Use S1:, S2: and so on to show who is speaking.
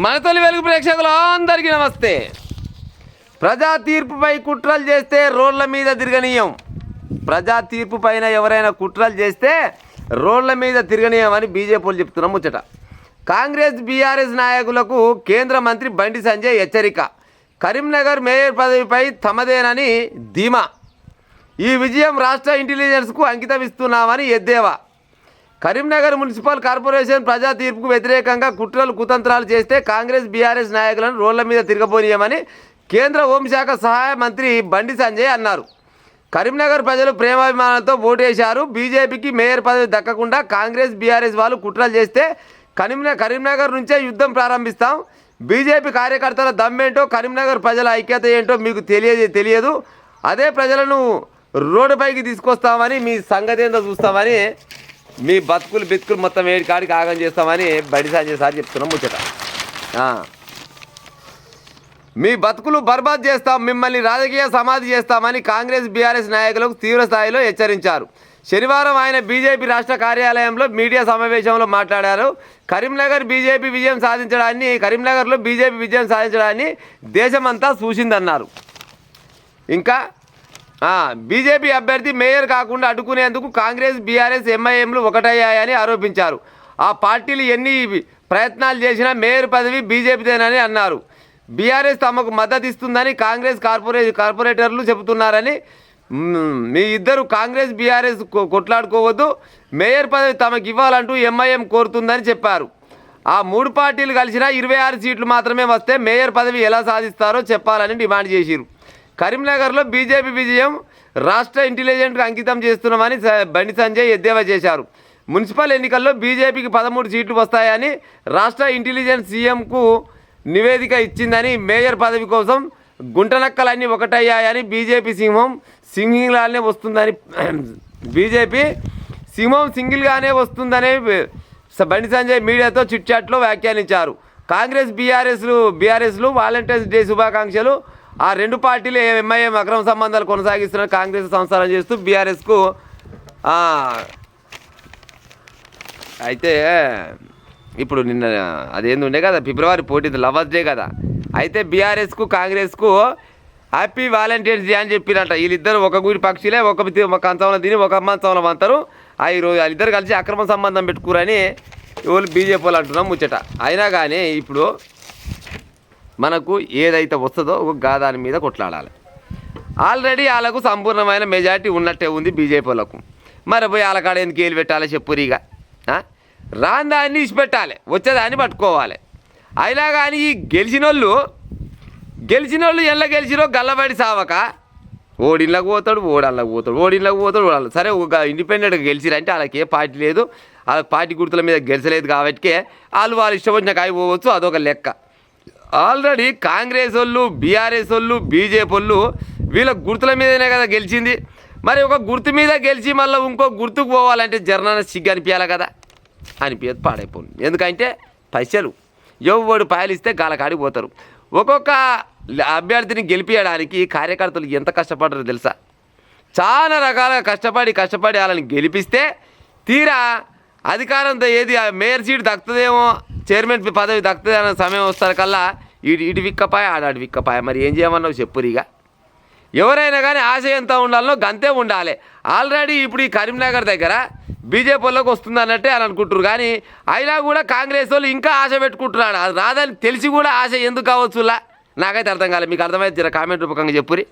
S1: మన తొలి వెలుగు ప్రేక్షకులు అందరికీ నమస్తే. ప్రజా తీర్పుపై కుట్రలు చేస్తే రోడ్ల మీద తిరగనీయం. ప్రజా తీర్పు పైన ఎవరైనా కుట్రలు చేస్తే రోడ్ల మీద తిరగనీయమని బీజేపీలు చెప్తున్న ముచ్చట. కాంగ్రెస్ బీఆర్ఎస్ నాయకులకు కేంద్ర మంత్రి బండి సంజయ్ హెచ్చరిక. కరీంనగర్ మేయర్ పదవిపై తమదేనని ధీమా. ఈ విజయం రాష్ట్ర ఇంటెలిజెన్స్కు అంకితం ఇస్తున్నామని ఎద్దేవా. కరీంనగర్ మున్సిపల్ కార్పొరేషన్ ప్రజా తీర్పుకు వ్యతిరేకంగా కుట్రలు కుతంత్రాలు చేస్తే కాంగ్రెస్ బీఆర్ఎస్ నాయకులను రోడ్ల మీద తిరగబోనీయమని కేంద్ర హోంశాఖ సహాయ మంత్రి బండి సంజయ్ అన్నారు. కరీంనగర్ ప్రజలు ప్రేమాభిమానాలతో ఓటేశారు. బీజేపీకి మేయర్ పదవి దక్కకుండా కాంగ్రెస్ బీఆర్ఎస్ వాళ్ళు కుట్రలు చేస్తే కరీంనగర్ నుంచే యుద్ధం ప్రారంభిస్తాం. బీజేపీ కార్యకర్తల దమ్మేంటో కరీంనగర్ ప్రజల ఐక్యత ఏంటో మీకు తెలియదు. అదే ప్రజలను రోడ్డుపైకి తీసుకొస్తామని, మీ సంగతి ఏందో చూస్తామని, మీ బితుకులు మొత్తం ఏడు కాడికి ఆగం చేస్తామని బండి సంజయ్ సార్ చెప్తున్నాం ముచ్చట. మీ బతుకులు బర్బాద్ చేస్తాం, మిమ్మల్ని రాజకీయ సమాధి చేస్తామని కాంగ్రెస్ బీఆర్ఎస్ నాయకులకు తీవ్ర స్థాయిలో హెచ్చరించారు. శనివారం ఆయన బీజేపీ రాష్ట్ర కార్యాలయంలో మీడియా సమావేశంలో మాట్లాడారు. కరీంనగర్లో బీజేపీ విజయం సాధించడాన్ని దేశమంతా చూసిందన్నారు. ఇంకా బీజేపీ అభ్యర్థి మేయర్ కాకుండా అడ్డుకునేందుకు కాంగ్రెస్ బీఆర్ఎస్ ఎంఐఎంలు ఒకటయ్యాయని ఆరోపించారు. ఆ పార్టీలు ఎన్ని ప్రయత్నాలు చేసినా మేయర్ పదవి బీజేపీదేనని అన్నారు. బీఆర్ఎస్ తమకు మద్దతు ఇస్తుందని కాంగ్రెస్ కార్పొరేటర్లు చెబుతున్నారని, మీ ఇద్దరు కాంగ్రెస్ బీఆర్ఎస్ కొట్లాడుకోవద్దు, మేయర్ పదవి తమకు ఇవ్వాలంటూ ఎంఐఎం కోరుతుందని చెప్పారు. ఆ మూడు పార్టీలు కలిసినా 26 సీట్లు మాత్రమే వస్తే మేయర్ పదవి ఎలా సాధిస్తారో చెప్పాలని డిమాండ్ చేశారు. కరీంనగర్లో బీజేపీ విజయం రాష్ట్ర ఇంటెలిజెన్స్కు అంకితం చేస్తున్నామని బండి సంజయ్ ఎద్దేవా చేశారు. మున్సిపల్ ఎన్నికల్లో బీజేపీకి 13 సీట్లు వస్తాయని రాష్ట్ర ఇంటెలిజెన్స్ సీఎంకు నివేదిక ఇచ్చిందని, మేయర్ పదవి కోసం గుంటనక్కలన్నీ ఒకటయ్యాయని, బీజేపీ సింహం సింగిల్గానే వస్తుందని బండి సంజయ్ మీడియాతో చిట్చాట్లో వ్యాఖ్యానించారు. కాంగ్రెస్ బీఆర్ఎస్లు వాలంటీర్స్ డే శుభాకాంక్షలు. ఆ రెండు పార్టీలు ఎంఐఎం అక్రమ సంబంధాలు కొనసాగిస్తున్న కాంగ్రెస్ సంసారం చేస్తూ బీఆర్ఎస్కు అయితే ఇప్పుడు నిన్న అదేంది ఉండే కదా, ఫిబ్రవరి 14 లవర్స్ డే కదా, అయితే బీఆర్ఎస్కు కాంగ్రెస్కు హ్యాపీ వాలంటీర్స్ డే అని చెప్పినట్ట. వీళ్ళిద్దరు ఒక గుడి పక్షులే, ఒక కంచంలో తిని ఒక మంచంలో అంటారు. ఈరోజు వాళ్ళిద్దరు కలిసి అక్రమ సంబంధం పెట్టుకురని వాళ్ళు బీజేపీ వాళ్ళు అంటున్నాం ముచ్చట. అయినా కానీ ఇప్పుడు మనకు ఏదైతే వస్తుందో ఒక దాని మీద కొట్లాడాలి. ఆల్రెడీ వాళ్ళకు సంపూర్ణమైన మెజారిటీ ఉన్నట్టే ఉంది బీజేపీ వాళ్ళకు. మరి పోయి వాళ్ళ కాడ ఎందుకు ఏలు పెట్టాలి చెప్పురిగా? రాని దాన్ని ఇచ్చిపెట్టాలి, వచ్చేదాన్ని పట్టుకోవాలి. అయినా కానీ ఈ గెలిచిన వాళ్ళు ఎలా గెలిచిరో గల్లబడి సావక ఓడిళ్ళకి పోతాడు, ఓడిళ్ళకి పోతాడు. సరే ఒక ఇండిపెండెంట్గా గెలిచిరంటే వాళ్ళకి ఏ పార్టీ లేదు, వాళ్ళ పార్టీ గుర్తుల మీద గెలిచలేదు కాబట్టి వాళ్ళు ఇష్టం వచ్చిన కాయ పోవచ్చు, అదొక లెక్క. ఆల్రెడీ కాంగ్రెస్ వాళ్ళు, బీఆర్ఎస్ వాళ్ళు, బీజేపీ వాళ్ళు వీళ్ళ గుర్తుల మీదనే కదా గెలిచింది. మరి ఒక గుర్తు మీద గెలిచి మళ్ళీ ఇంకో గుర్తుకు పోవాలంటే జర్నాన సిగ్గు అనిపించాలి కదా, అనిపించదు, పాడైపోయింది. ఎందుకంటే పైసలు ఎవడు పాయలు ఇస్తే గాలకాడికి పోతారు. ఒక్కొక్క అభ్యర్థిని గెలిపించడానికి కార్యకర్తలు ఎంత కష్టపడతారో తెలుసా? చాలా రకాలుగా కష్టపడి వాళ్ళని గెలిపిస్తే తీరా అధికారంతో ఏది మేయర్ సీట్ దక్కుతుందేమో, చైర్మన్ పదవి దక్కుతుంది అన్న సమయం వస్తారు కల్లా ఇటు విక్కపాయ ఆడాడు విక్కపాయ. మరి ఏం చేయమన్నావు చెప్పురిగా? ఎవరైనా కానీ ఆశ ఎంత ఉండాలనో గంతే ఉండాలి. ఆల్రెడీ ఇప్పుడు ఈ కరీంనగర్ దగ్గర బీజేపీ వాళ్ళకి వస్తుంది అన్నట్టే అని అనుకుంటారు. కానీ అయినా కూడా కాంగ్రెస్ వాళ్ళు ఇంకా ఆశ పెట్టుకుంటున్నాడు. అది రాదని తెలిసి కూడా ఆశ ఎందుకు కావచ్చులా నాకైతే అర్థం కాలేదు. మీకు అర్థమైతే జర కామెంట్ రూపకంగా చెప్పురి.